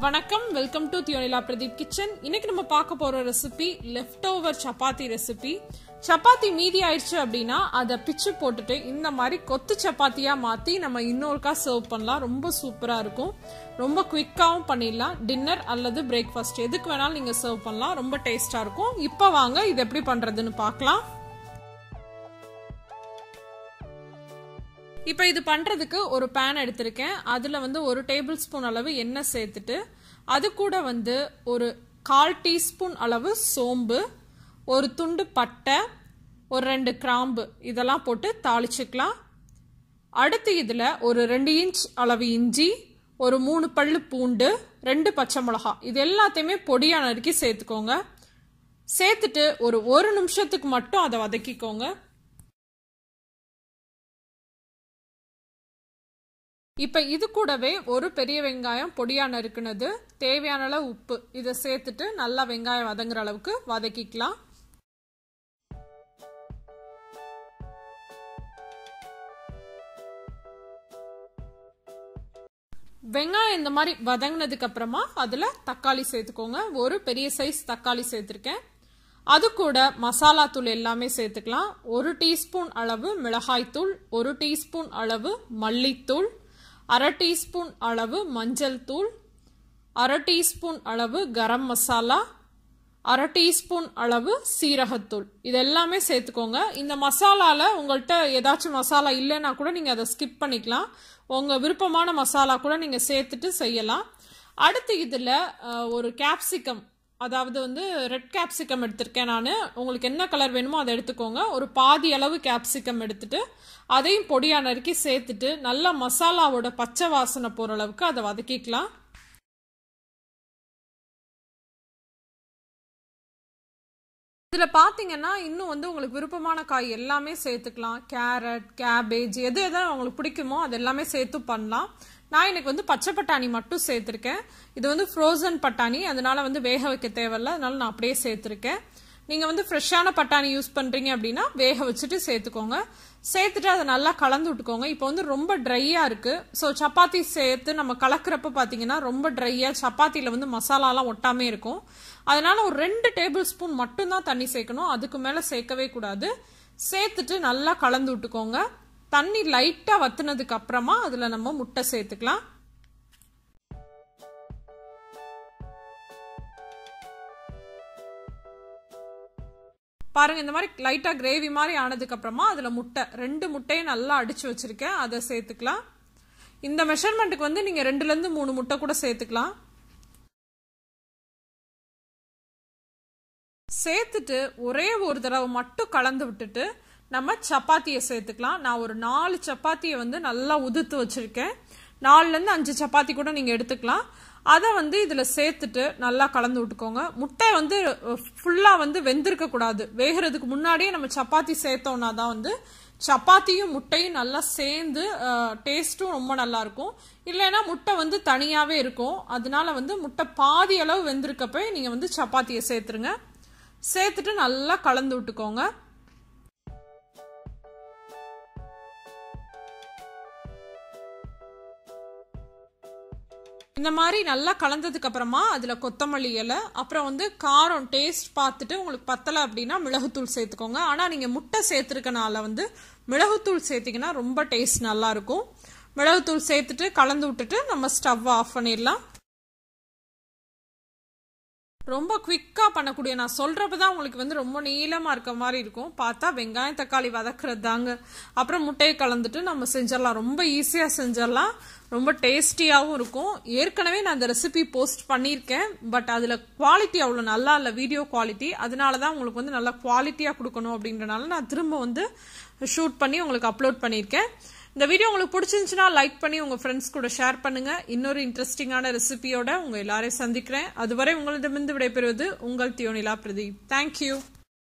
வணக்கம், welcome to thiyonilapradeep kitchen. இன்னைக்கு நம்ம பார்க்க போற recipe left over chapati recipe. Chapati மீதி ஆயிடுச்சு அப்படின்னா அதை பிச்சு போட்டுட்டு இந்த மாதிரி கொத்து சப்பாத்தியா மாத்தி நம்ம இன்னொருக்கா சர்வ் பண்ணலாம். ரொம்ப சூப்பரா இருக்கும். ரொம்ப குவிக்காவும் பண்ணிடலாம். டின்னர் அல்லது பிரேக்ஃபாஸ்ட் எதுக்கு வேணாலும் நீங்க சர்வ் பண்ணலாம். ரொம்ப டேஸ்டா இருக்கும். இப்போ வாங்க இது எப்படி பண்றதுன்னு பார்க்கலாம். இப்போ இது பண்றதுக்கு ஒரு பேன் எடுத்திருக்கேன். அதுல ஒரு டேபிள் ஸ்பூன் அளவு எண்ணெய் சேர்த்துட்டு அது கூட ஒரு 1/4 டீஸ்பூன் அளவு சோம்பு, ஒரு துண்டு பட்டை, ஒரு 2 கிராம்பு இதெல்லாம் போட்டு தாளிச்சுக்கலாம். அடுத்து இதுல ஒரு 2 இன்ச் அளவு இஞ்சி, ஒரு 3 பல்லு பூண்டு, 2 பச்சை மிளகாய் இது எல்லாத்தையுமே பொடியா நறுக்கி சேர்த்துக்கோங்க. சேர்த்துட்டு ஒரு 1 நிமிஷத்துக்கு மட்டும் அதை வதக்கிக்கோங்க. இப்ப இது கூடவே ஒரு பெரிய வெங்காயம் பொடியா நறுக்குனது, தேவையான அளவு உப்பு இதை சேர்த்துட்டு நல்லா வெங்காயம் வதங்குற அளவுக்கு வதக்கிக்கலாம். வெங்காயம் இந்த மாதிரி வதங்கினதுக்கு அப்புறமா அதுல தக்காளி சேர்த்துக்கோங்க. ஒரு பெரிய சைஸ் தக்காளி சேர்த்திருக்கேன். அது கூட மசாலா தூள் எல்லாமே சேர்த்துக்கலாம். 1 டீஸ்பூன் அளவு மிளகாய் தூள், 1 டீஸ்பூன் அளவு மல்லித்தூள், 1/2 டீஸ்பூன் அளவு மஞ்சள் தூள், 1/2 டீஸ்பூன் அளவு கரம் மசாலா, 1/2 டீஸ்பூன் அளவு சீரகத்தூள் இது எல்லாமே சேர்த்துக்கோங்க. இந்த மசாலால உங்கள்கிட்ட ஏதாச்சும் மசாலா இல்லைன்னா கூட நீங்க அதை ஸ்கிப் பண்ணிக்கலாம். உங்க விருப்பமான மசாலா கூட நீங்க சேர்த்துட்டு செய்யலாம். அடுத்து இதுல ஒரு கேப்சிகம், அதாவது ரெட் கேப்சிகம் எடுத்திருக்கேன் நான். உங்களுக்கு என்ன கலர் வேணுமோ அதை எடுத்துக்கோங்க. ஒரு பாதி அளவு கேப்சிகம் எடுத்துட்டு அதையும் பொடியா நறுக்கி சேர்த்துட்டு நல்லா மசாலாவோட பச்சை வாசனை போற அளவுக்கு அதை வதக்கிக்கலாம். இதுல பாத்தீங்கன்னா இன்னும் உங்களுக்கு விருப்பமான காய் எல்லாமே சேர்த்துக்கலாம். கேரட், கேபேஜ் எது எதாவது உங்களுக்கு பிடிக்குமோ அது எல்லாமே சேர்த்து பண்ணலாம். நான் இன்னைக்கு பச்சை பட்டாணி மட்டும் சேர்த்திருக்கேன். இது ஃப்ரோசன் பட்டாணி, அதனால வேக வைக்க தேவையில்ல. அதனால நான் அப்படியே சேர்த்திருக்கேன். நீங்க ஃப்ரெஷ்ஷான பட்டாணி யூஸ் பண்றீங்க அப்படின்னா வேக வச்சுட்டு சேர்த்துக்கோங்க. சேர்த்துட்டு அதை நல்லா கலந்து விட்டுக்கோங்க. இப்போ ரொம்ப ட்ரையா இருக்கு. ஸோ சப்பாத்தி சேர்த்து நம்ம கலக்கிறப்ப பாத்தீங்கன்னா ரொம்ப ட்ரையா சப்பாத்தியில மசாலாலாம் ஒட்டாமே இருக்கும். அதனால ஒரு 2 டேபிள் ஸ்பூன் மட்டும் தான் தண்ணி சேர்க்கணும். அதுக்கு மேல சேர்க்கவே கூடாது. சேர்த்துட்டு நல்லா கலந்து விட்டுக்கோங்க. தண்ணி லைட்டா வத்துனதுக்கு அப்புறமா அதுல நம்ம முட்டை சேர்த்துக்கலாம். பாருங்க, இந்த மாதிரி லைட்டா கிரேவி மாதிரி ஆனதுக்கு அப்புறமா அதுல முட்டை 2 முட்டையும் நல்லா அடிச்சு வச்சிருக்கேன், அதை சேர்த்துக்கலாம். இந்த மெஷர்மெண்ட்டுக்கு நீங்க 2ல இருந்து 3 முட்டை கூட சேர்த்துக்கலாம். சேர்த்துட்டு ஒரே ஒரு தடவை மட்டும் கலந்து விட்டுட்டு நம்ம சப்பாத்தியை சேர்த்துக்கலாம். நான் ஒரு 4 சப்பாத்தியை நல்லா உதுத்து வச்சிருக்கேன். 4ல இருந்து 5 சப்பாத்தி கூட நீங்க எடுத்துக்கலாம். அதை இதுல சேர்த்துட்டு நல்லா கலந்து விட்டுக்கோங்க. முட்டை ஃபுல்லா வெந்திருக்க கூடாது. வேகிறதுக்கு முன்னாடியே நம்ம சப்பாத்தி சேர்த்தோம்னா தான் சப்பாத்தியும் முட்டையும் நல்லா சேர்ந்து டேஸ்டும் ரொம்ப நல்லா இருக்கும். இல்லைன்னா முட்டை தனியாவே இருக்கும். அதனால முட்டை பாதி அளவு வெந்திருக்கப்ப நீங்க சப்பாத்தியை சேர்த்துருங்க. சேர்த்துட்டு நல்லா கலந்து விட்டுக்கோங்க. இந்த மாதிரி நல்லா கலந்ததுக்கு அப்புறமா அதுல கொத்தமல்லி இலை, அப்புறம் காரம் டேஸ்ட் பார்த்துட்டு உங்களுக்கு பத்தலை அப்படின்னா மிளகுத்தூள் சேர்த்துக்கோங்க. ஆனா நீங்க முட்டை சேர்த்துருக்கனால மிளகுத்தூள் சேர்த்தீங்கன்னா ரொம்ப டேஸ்ட் நல்லா இருக்கும். மிளகுத்தூள் சேர்த்துட்டு கலந்து விட்டுட்டு நம்ம ஸ்டவ் ஆஃப் பண்ணிடலாம். ரொம்ப குவிக்கா பண்ணக்கூடிய, நான் சொல்றப்பதான் உங்களுக்கு ரொம்ப நீளமா இருக்க மாதிரி இருக்கும். பார்த்தா வெங்காயம் தக்காளி வதக்குறது தாங்க. அப்புறம் முட்டையை கலந்துட்டு நம்ம செஞ்சிடலாம். ரொம்ப ஈஸியா செஞ்சிடலாம். ரொம்ப டேஸ்டியாவும் இருக்கும். ஏற்கனவே நான் அந்த ரெசிபி போஸ்ட் பண்ணியிருக்கேன். பட் அதுல குவாலிட்டி அவ்வளவு நல்லா இல்ல, வீடியோ குவாலிட்டி. அதனாலதான் உங்களுக்கு நல்லா குவாலிட்டியா கொடுக்கணும் அப்படின்றனால நான் திரும்ப ஷூட் பண்ணி உங்களுக்கு அப்லோட் பண்ணியிருக்கேன். இந்த வீடியோ உங்களுக்கு பிடிச்சிருந்துச்சுன்னா லைக் பண்ணி உங்க ஃப்ரெண்ட்ஸ் கூட ஷேர் பண்ணுங்க. இன்னொரு இன்ட்ரெஸ்டிங்கான ரெசிபியோட உங்க எல்லாரையும் சந்திக்கிறேன். அதுவரை உங்களிடமிருந்து விடைபெறுவது உங்கள் தியோனிலா பிரதீப். தேங்க்யூ.